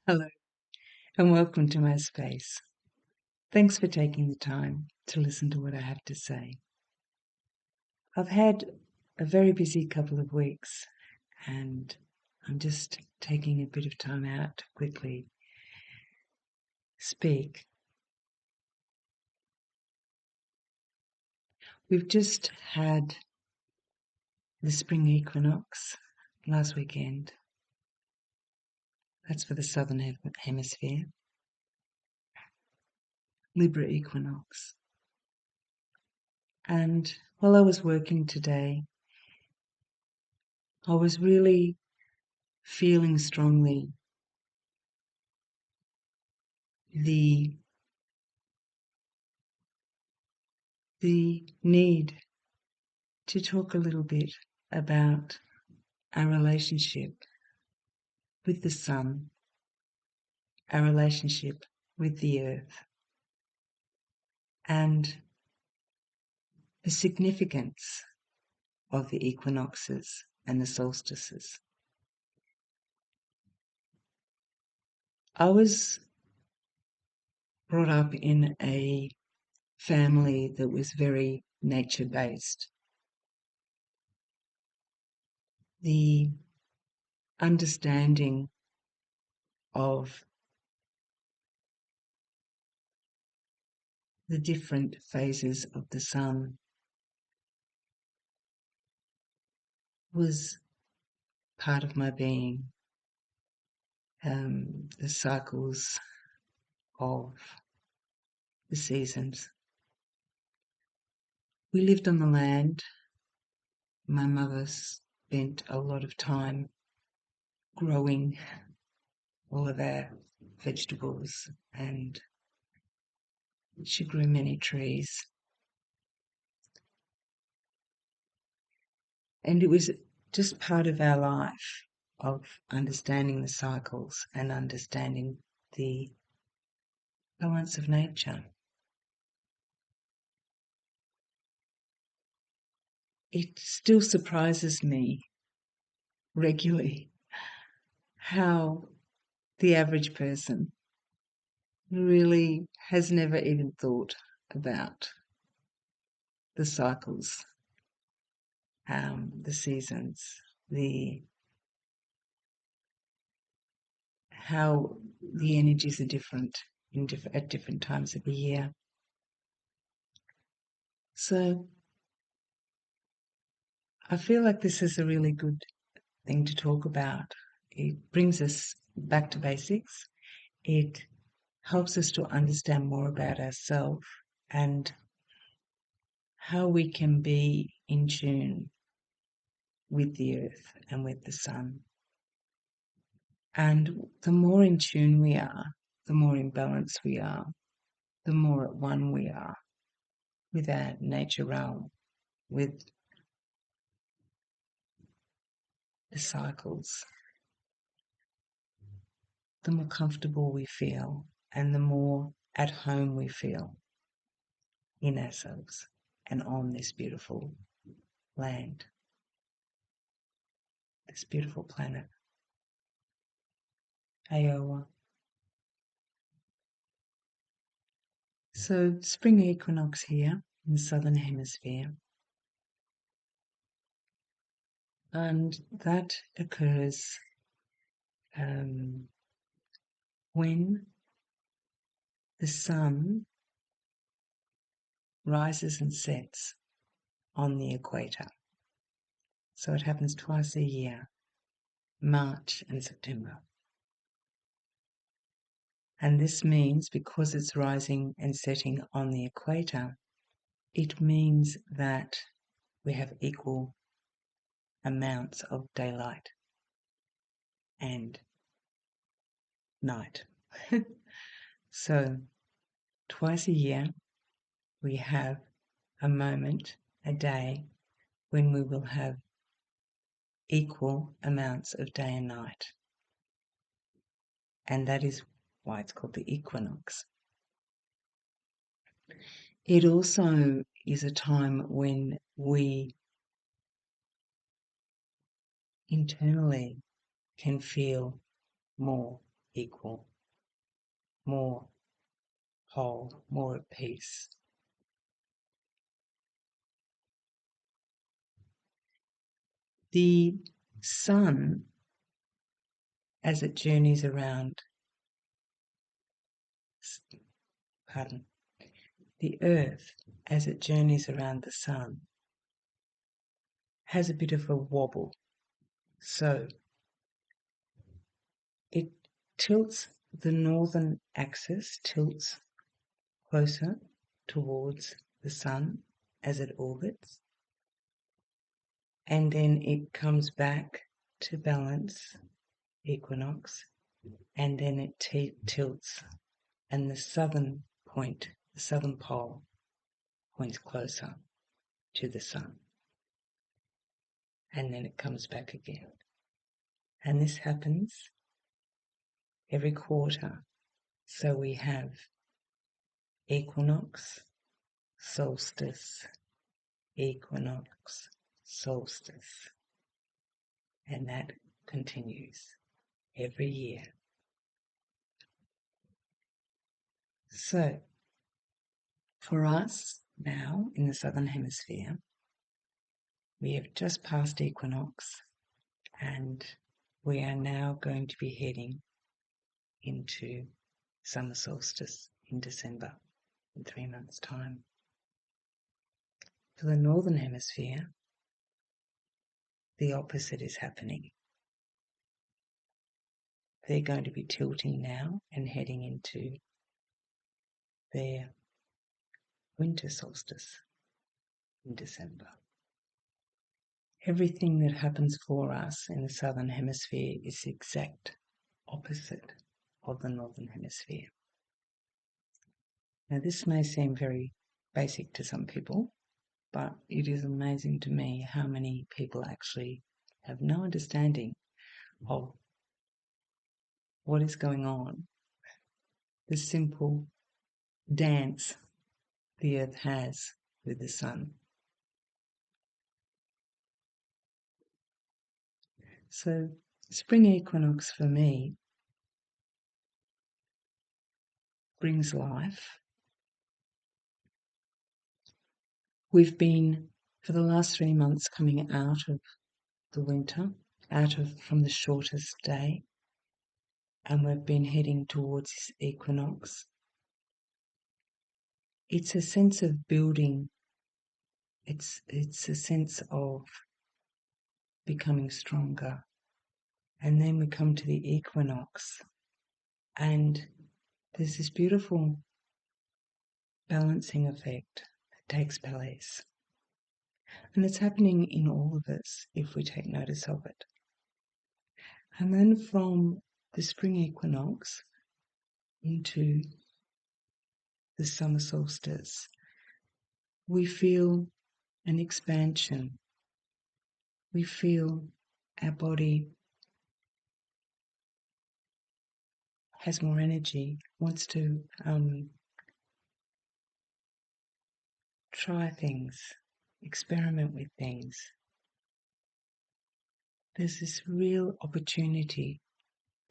Hello, and welcome to my space. Thanks for taking the time to listen to what I have to say. I've had a very busy couple of weeks, and I'm just taking a bit of time out to quickly speak. We've just had the spring equinox last weekend. That's for the southern hemisphere. Libra equinox. And while I was working today, I was really feeling strongly the need to talk a little bit about our relationship with the sun, our relationship with the earth, and the significance of the equinoxes and the solstices. I was brought up in a family that was very nature-based. The understanding of the different phases of the sun was part of my being. The cycles of the seasons. We lived on the land. My mother spent a lot of time growing all of our vegetables, and she grew many trees. And it was just part of our life of understanding the cycles and understanding the balance of nature. It still surprises me regularly how the average person really has never even thought about the cycles, the seasons, how the energies are different at different times of the year. So I feel like this is a really good thing to talk about. It brings us back to basics. It helps us to understand more about ourselves and how we can be in tune with the earth and with the sun. And the more in tune we are, the more in balance we are, the more at one we are with our nature realm, with the cycles, the more comfortable we feel and the more at home we feel in ourselves and on this beautiful land, this beautiful planet. Iowa. So spring equinox here in the southern hemisphere, and that occurs when the sun rises and sets on the equator. So it happens twice a year, March and September. And this means, because it's rising and setting on the equator, it means that we have equal amounts of daylight and night. So twice a year we have a moment, a day, when we will have equal amounts of day and night. And that is why it's called the equinox. It also is a time when we internally can feel more equal, more whole, more at peace. The sun, as it journeys around, the earth, as it journeys around the sun, has a bit of a wobble. So it tilts, the northern axis tilts closer towards the sun as it orbits, and then it comes back to balance, equinox, and then it tilts, and the southern point, the southern pole, points closer to the sun, and then it comes back again. And this happens every quarter. So we have equinox, solstice, equinox, solstice, and that continues every year. So for us now in the Southern Hemisphere, we have just passed equinox and we are now going to be heading into summer solstice in December in 3 months' time. For the Northern Hemisphere, the opposite is happening. They're going to be tilting now and heading into their winter solstice in December. Everything that happens for us in the Southern Hemisphere is the exact opposite of the Northern Hemisphere. Now, this may seem very basic to some people, but it is amazing to me how many people actually have no understanding of what is going on, the simple dance the earth has with the sun. So spring equinox for me brings life. We've been, for the last 3 months, coming out of the winter, from the shortest day, and we've been heading towards this equinox. It's a sense of building. It's a sense of becoming stronger. And then we come to the equinox, and there's this beautiful balancing effect that takes place. And it's happening in all of us if we take notice of it. And then from the spring equinox into the summer solstice, we feel an expansion. We feel our body has more energy, wants to try things, experiment with things. There's this real opportunity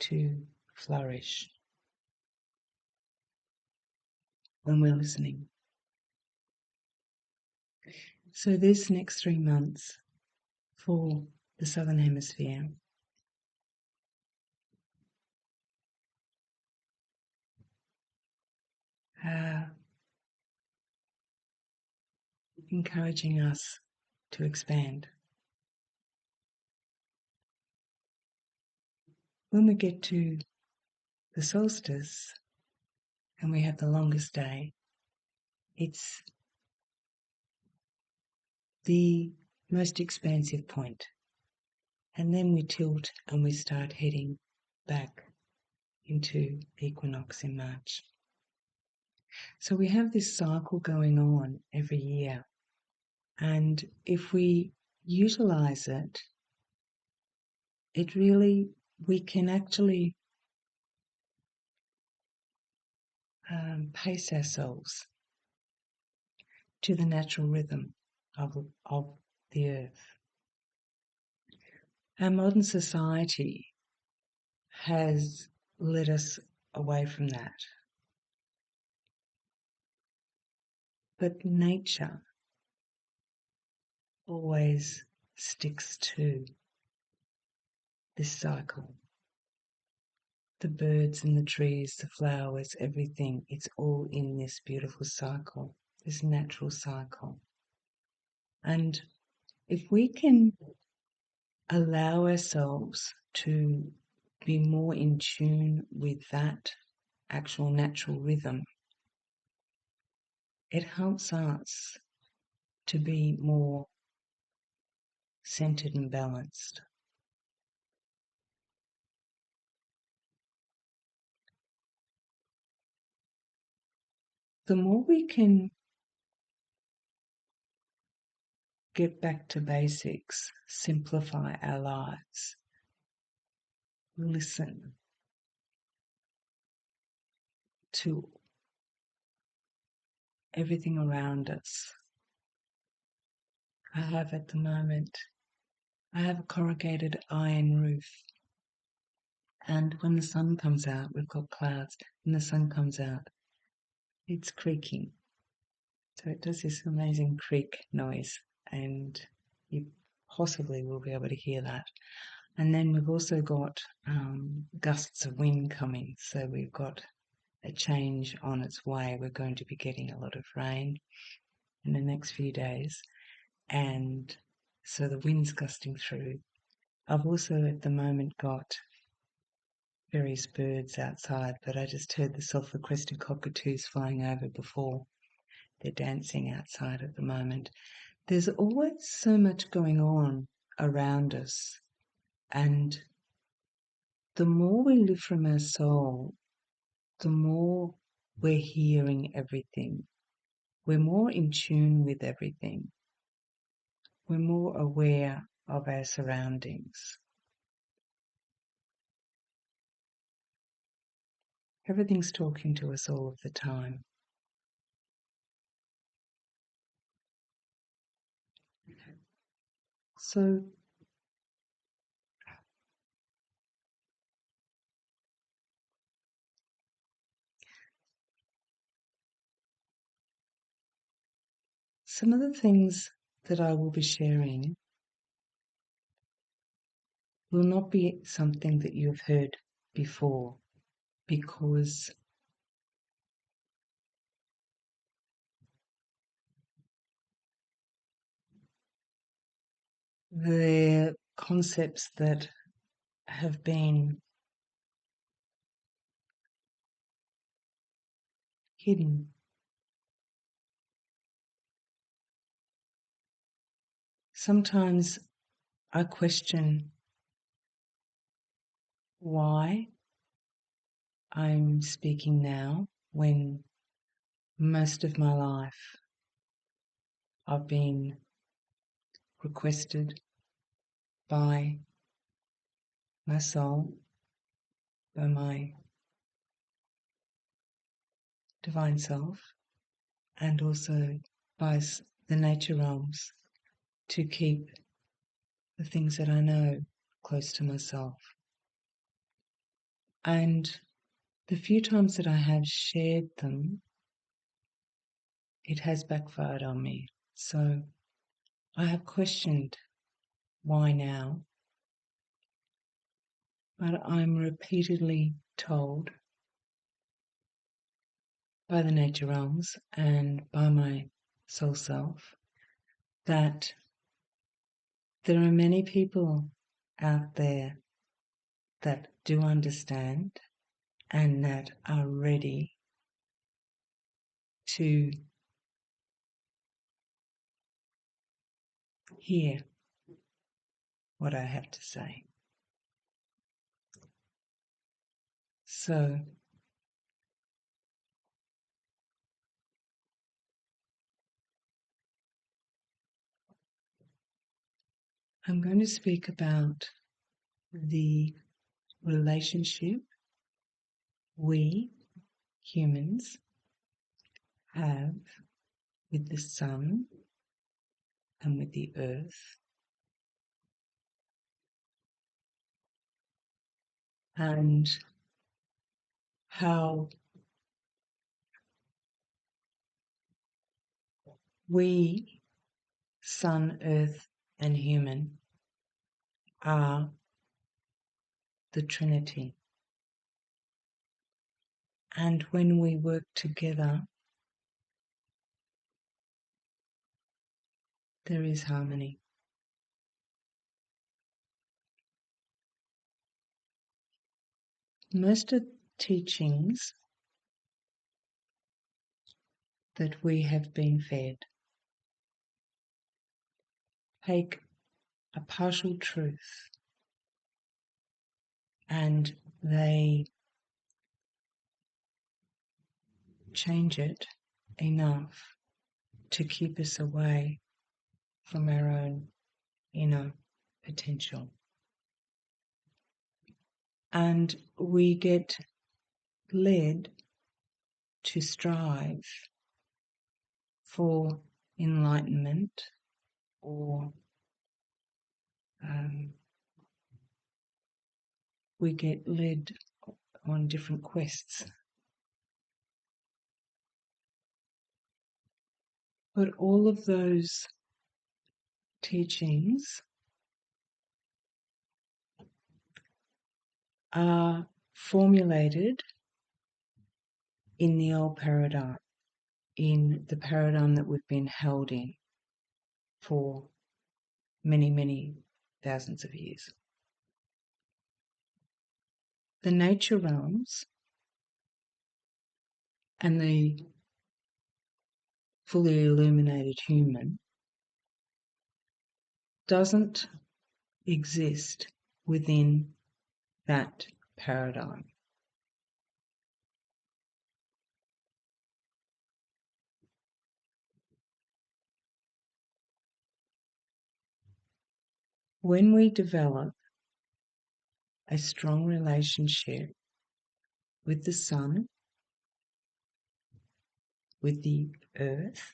to flourish when we're listening. So this next 3 months for the Southern Hemisphere encouraging us to expand. When we get to the solstice and we have the longest day, it's the most expansive point. And then we tilt and we start heading back into equinox in March. So we have this cycle going on every year. And if we utilize it, we can actually pace ourselves to the natural rhythm of the earth. Our modern society has led us away from that. But nature always sticks to this cycle. The birds and the trees, the flowers, everything, it's all in this beautiful cycle, this natural cycle. And if we can allow ourselves to be more in tune with that actual natural rhythm, it helps us to be more centered and balanced. The more we can get back to basics, simplify our lives, listen to everything around us. I have at the moment, I have a corrugated iron roof, and when the sun comes out, we've got clouds, when the sun comes out, it's creaking. So it does this amazing creak noise, and you possibly will be able to hear that. And then we've also got gusts of wind coming, so we've got a change on its way. We're going to be getting a lot of rain in the next few days, and so the wind's gusting through. I've also at the moment got various birds outside, but I just heard the self-requested cockatoos flying over before. They're dancing outside at the moment. There's always so much going on around us, and the more we live from our soul, the more we're hearing everything. We're more in tune with everything. We're more aware of our surroundings. Everything's talking to us all of the time. So some of the things that I will be sharing will not be something that you've heard before, because they're concepts that have been hidden. Sometimes I question why I'm speaking now when most of my life I've been requested by my soul, by my divine self, and also by the nature realms to keep the things that I know close to myself. And the few times that I have shared them, it has backfired on me. So I have questioned why now, but I'm repeatedly told by the nature realms and by my soul self that there are many people out there that do understand and that are ready to hear what I have to say. So I'm going to speak about the relationship we humans have with the sun and with the earth, and how we, sun, earth, and human, are the Trinity. And when we work together, there is harmony. Most of the teachings that we have been fed take a partial truth and they change it enough to keep us away from our own inner potential. And we get led to strive for enlightenment or we get led on different quests. But all of those teachings are formulated in the old paradigm, in the paradigm that we've been held in for many, many thousands of years. The nature realms and the fully illuminated human doesn't exist within that paradigm. When we develop a strong relationship with the sun, with the earth,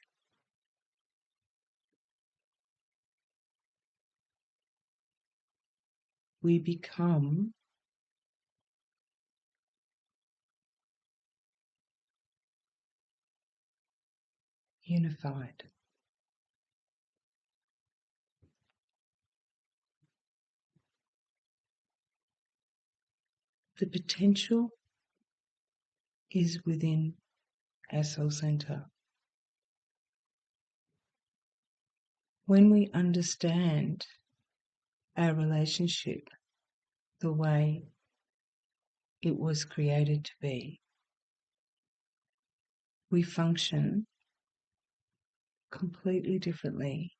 we become unified. The potential is within our soul center. When we understand our relationship the way it was created to be, we function completely differently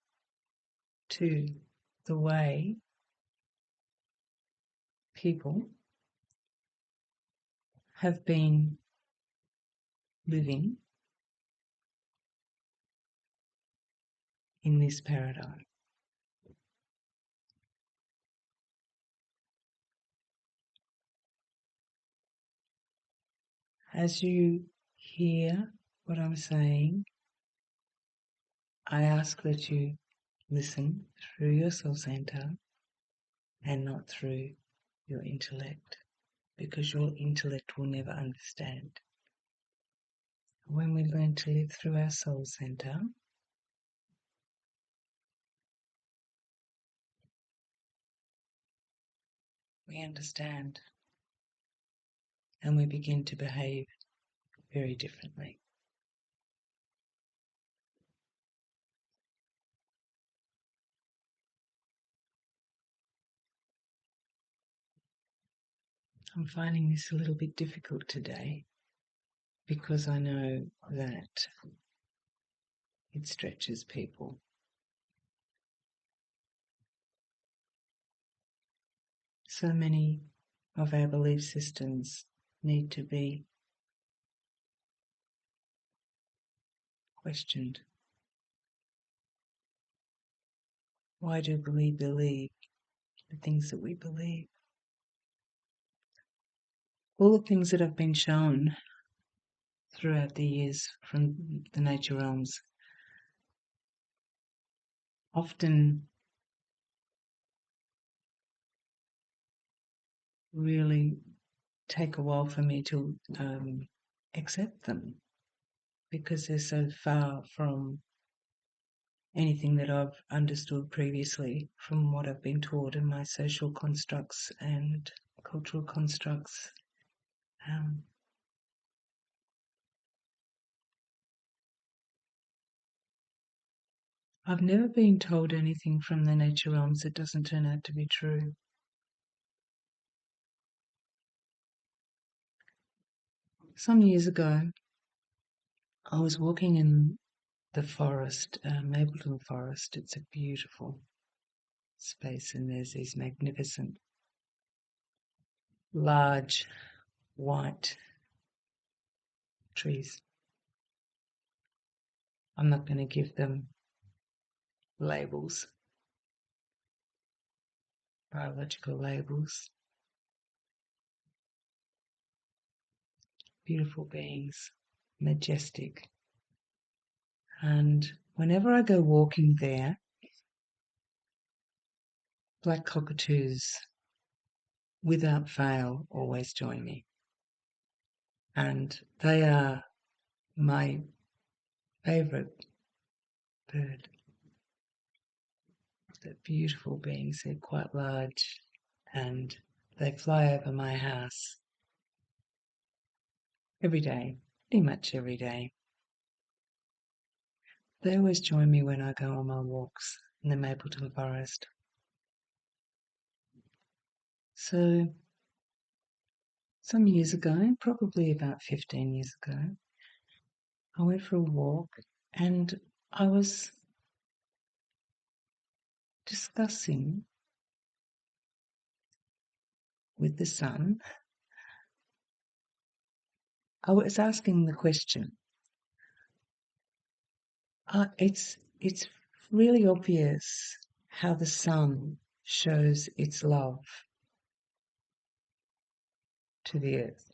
to the way people have been living in this paradigm. As you hear what I'm saying, I ask that you listen through your soul center and not through your intellect, because your intellect will never understand. When we learn to live through our soul center, we understand and we begin to behave very differently. I'm finding this a little bit difficult today because I know that it stretches people. So many of our belief systems need to be questioned. Why do we believe the things that we believe? All the things that have been shown throughout the years from the nature realms often really take a while for me to accept them because they're so far from anything that I've understood previously from what I've been taught in my social constructs and cultural constructs. Um, I've never been told anything from the nature realms that doesn't turn out to be true. Some years ago, I was walking in the forest, Mapleton Forest. It's a beautiful space, and there's these magnificent, large, white trees. I'm not going to give them labels, biological labels. Beautiful beings, majestic. And whenever I go walking there, black cockatoos, without fail, always join me. And they are my favourite bird. They're beautiful beings. They're quite large and they fly over my house every day, pretty much every day. They always join me when I go on my walks in the Mapleton Forest. So some years ago, probably about 15 years ago, I went for a walk and I was discussing with the sun. I was asking the question. It's really obvious how the sun shows its love to the earth.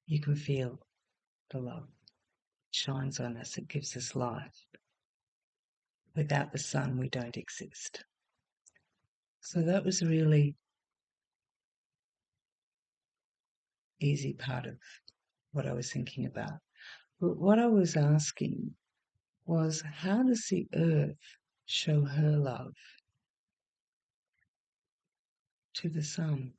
You can feel the love. It shines on us. It gives us life. Without the sun, we don't exist. So that was a really easy part of what I was thinking about. But what I was asking was, how does the earth show her love to the sun?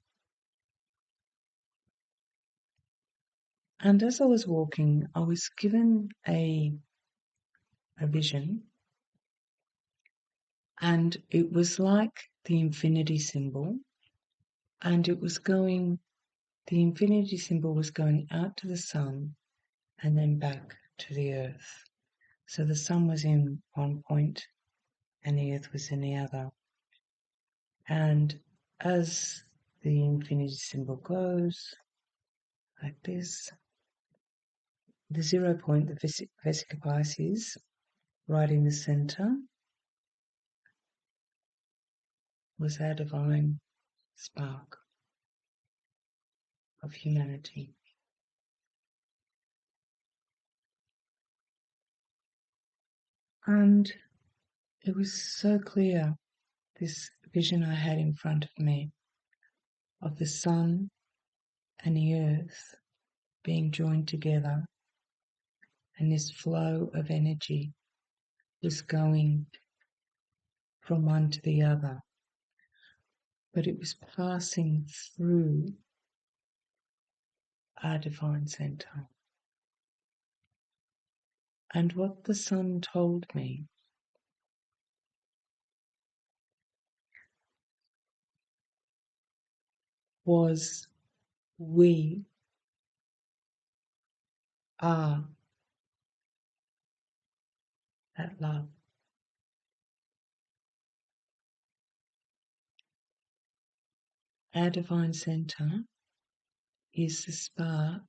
And as I was walking, I was given a vision, and it was like the infinity symbol, and the infinity symbol was going out to the sun and then back to the earth. So the sun was in one point and the earth was in the other. And as the infinity symbol goes like this, the 0 point, the vesica Pisces, right in the center, was our divine spark of humanity. And it was so clear, this vision I had in front of me of the sun and the earth being joined together, and this flow of energy was going from one to the other, but it was passing through our divine center. And what the sun told me was, we are that love. Our divine center is the spark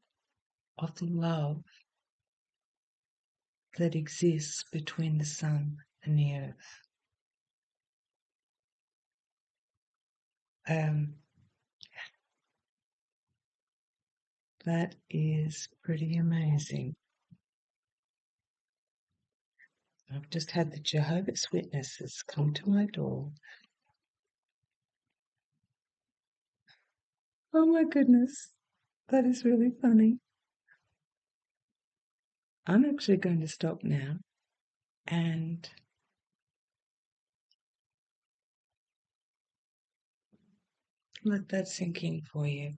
of the love that exists between the sun and the earth. That is pretty amazing. I've just had the Jehovah's Witnesses come to my door. Oh my goodness. That is really funny. I'm actually going to stop now and let that sink in for you.